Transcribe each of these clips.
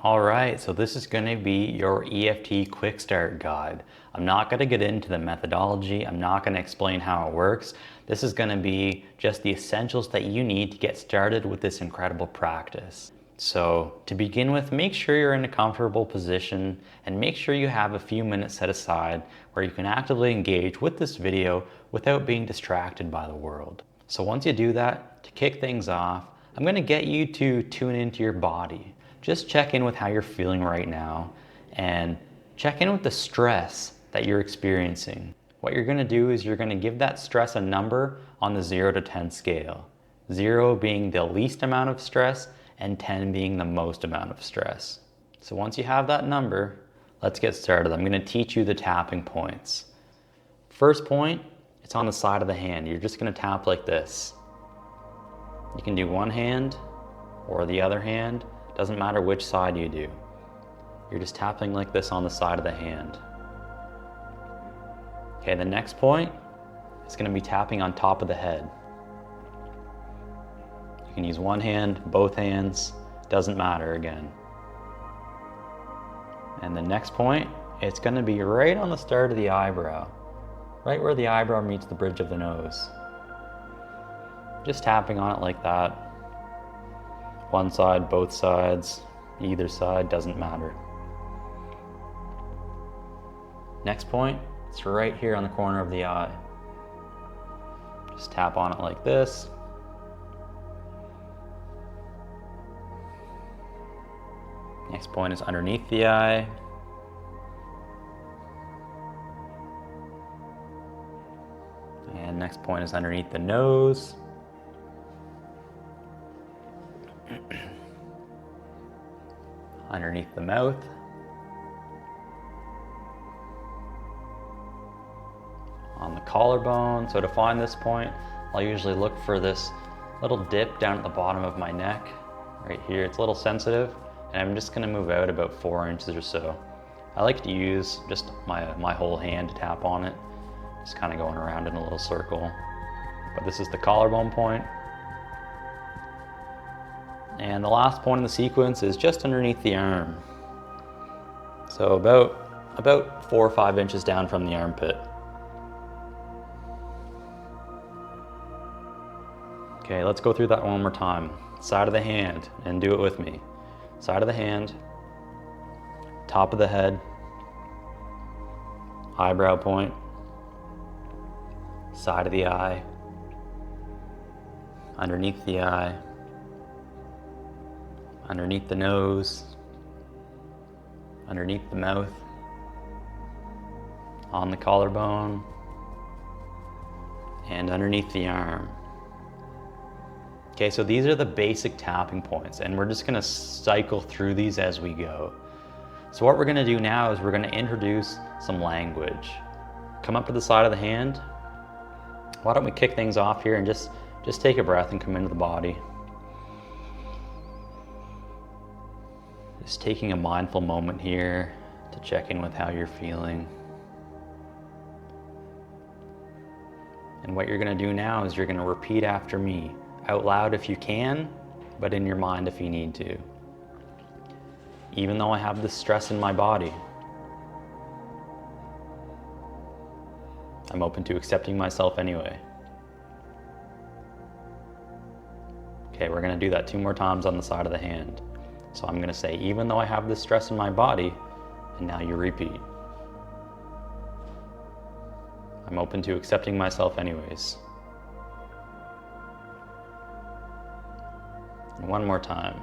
All right, so this is going to be your EFT Quick Start guide. I'm not going to get into the methodology. I'm not going to explain how it works. This is going to be just the essentials that you need to get started with this incredible practice. So to begin with, make sure you're in a comfortable position and make sure you have a few minutes set aside where you can actively engage with this video without being distracted by the world. So once you do that, to kick things off, I'm going to get you to tune into your body. Just check in with how you're feeling right now and check in with the stress that you're experiencing. What you're going to do is you're going to give that stress a number on the 0 to 10 scale. 0 being the least amount of stress and 10 being the most amount of stress. So once you have that number, let's get started. I'm going to teach you the tapping points. First point, it's on the side of the hand. You're just going to tap like this. You can do one hand or the other hand. Doesn't matter which side you do. You're just tapping like this on the side of the hand. Okay, the next point is going to be tapping on top of the head. You can use one hand, both hands, doesn't matter again. And the next point, it's going to be right on the start of the eyebrow, right where the eyebrow meets the bridge of the nose. Just tapping on it like that. One side, both sides, either side, doesn't matter. Next point, it's right here on the corner of the eye. Just tap on it like this. Next point is underneath the eye. And next point is underneath the nose. Underneath the mouth. On the collarbone. So to find this point, I'll usually look for this little dip down at the bottom of my neck. Right here, it's a little sensitive. And I'm just gonna move out about 4 inches or so. I like to use just my whole hand to tap on it. Just kind of going around in a little circle. But this is the collarbone point. And the last point in the sequence is just underneath the arm. So about 4 or 5 inches down from the armpit. Okay, let's go through that one more time. Side of the hand, and do it with me. Side of the hand, top of the head, eyebrow point, side of the eye, underneath the eye, underneath the nose, underneath the mouth, on the collarbone, and underneath the arm. Okay, so these are the basic tapping points, and we're just gonna cycle through these as we go. So what we're gonna do now is we're gonna introduce some language. Come up to the side of the hand. Why don't we kick things off here and just take a breath and come into the body. Just taking a mindful moment here to check in with how you're feeling. And what you're gonna do now is you're gonna repeat after me, out loud if you can, but in your mind if you need to. Even though I have this stress in my body, I'm open to accepting myself anyway. Okay, we're gonna do that 2 more times on the side of the hand. So I'm gonna say, even though I have this stress in my body, and now you repeat. I'm open to accepting myself anyways. And one more time.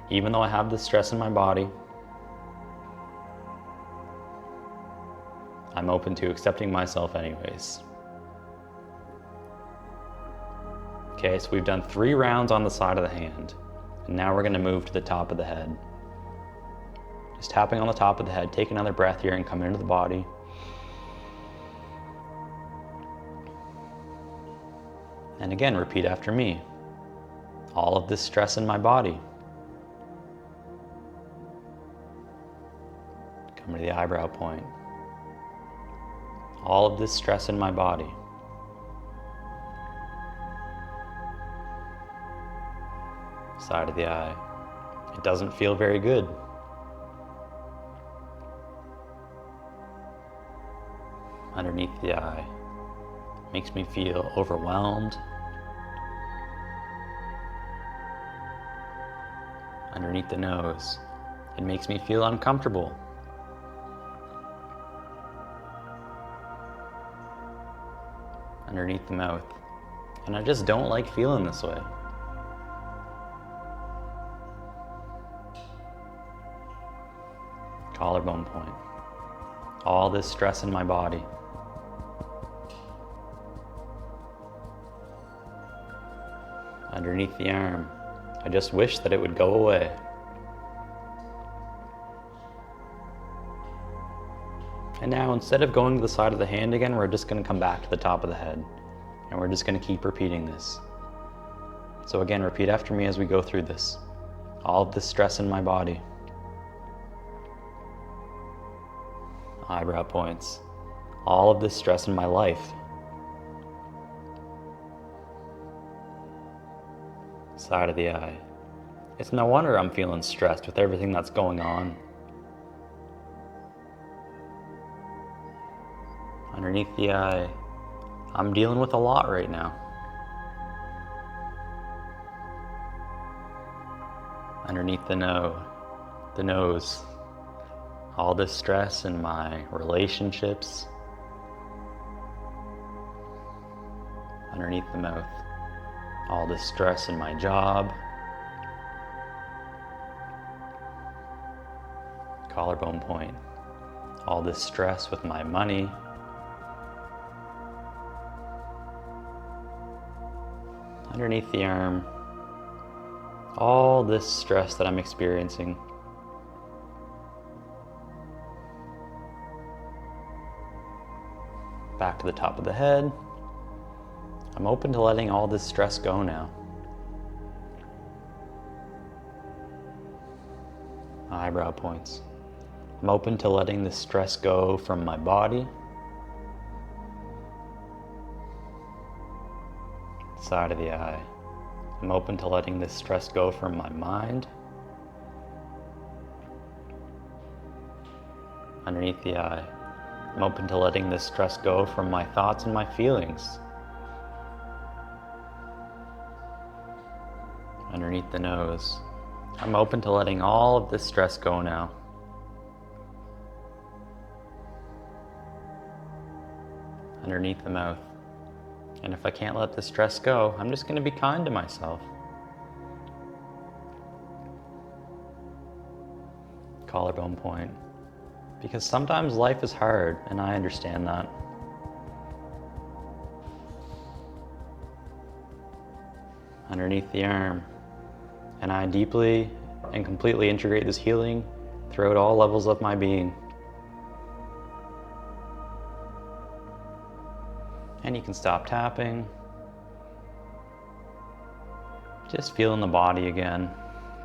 Even though I have this stress in my body, I'm open to accepting myself anyways. Okay, so we've done 3 rounds on the side of the hand. And now we're gonna move to the top of the head. Just tapping on the top of the head. Take another breath here and come into the body. And again, repeat after me. All of this stress in my body. Come to the eyebrow point. All of this stress in my body. Side of the eye. It doesn't feel very good. underneath the eye. Makes me feel overwhelmed. Underneath the nose. It makes me feel uncomfortable. Underneath the mouth. And I just don't like feeling this way. Collarbone point. All this stress in my body. Underneath the arm. I just wish that it would go away. And now instead of going to the side of the hand again, we're just going to come back to the top of the head. And we're just going to keep repeating this. So again, repeat after me as we go through this. All of this stress in my body. Eyebrow points. All of this stress in my life. Side of the eye. It's no wonder I'm feeling stressed with everything that's going on. Underneath the eye. I'm dealing with a lot right now. Underneath the nose. All this stress in my relationships. Underneath the mouth. All this stress in my job. Collarbone point. All this stress with my money. Underneath the arm. All this stress that I'm experiencing. Back to the top of the head. I'm open to letting all this stress go now. Eyebrow points. I'm open to letting this stress go from my body. Side of the eye. I'm open to letting this stress go from my mind. Underneath the eye. I'm open to letting this stress go from my thoughts and my feelings. Underneath the nose. I'm open to letting all of this stress go now. Underneath the mouth. And if I can't let the stress go, I'm just going to be kind to myself. Collarbone point. Because sometimes life is hard, and I understand that. Underneath the arm. And I deeply and completely integrate this healing throughout all levels of my being. And you can stop tapping. Just feeling the body again.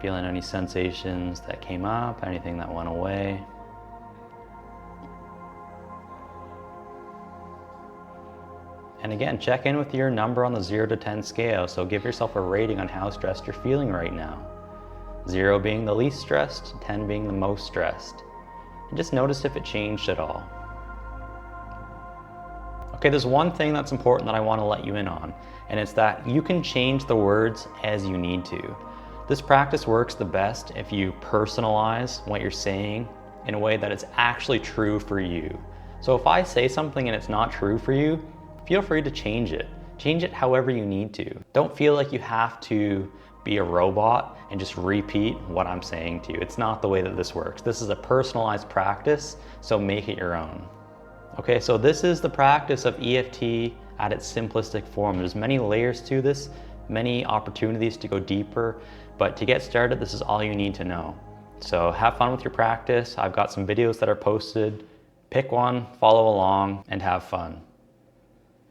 Feeling any sensations that came up, anything that went away. And again, check in with your number on the 0 to 10 scale. So give yourself a rating on how stressed you're feeling right now. 0 being the least stressed, 10 being the most stressed. And just notice if it changed at all. Okay, there's one thing that's important that I want to let you in on, and it's that you can change the words as you need to. This practice works the best if you personalize what you're saying in a way that it's actually true for you. So if I say something and it's not true for you, feel free to change it. Change it however you need to. Don't feel like you have to be a robot and just repeat what I'm saying to you. It's not the way that this works. This is a personalized practice, so make it your own. Okay, so this is the practice of EFT at its simplistic form. There's many layers to this, many opportunities to go deeper, but to get started, this is all you need to know. So have fun with your practice. I've got some videos that are posted. Pick one, follow along, and have fun.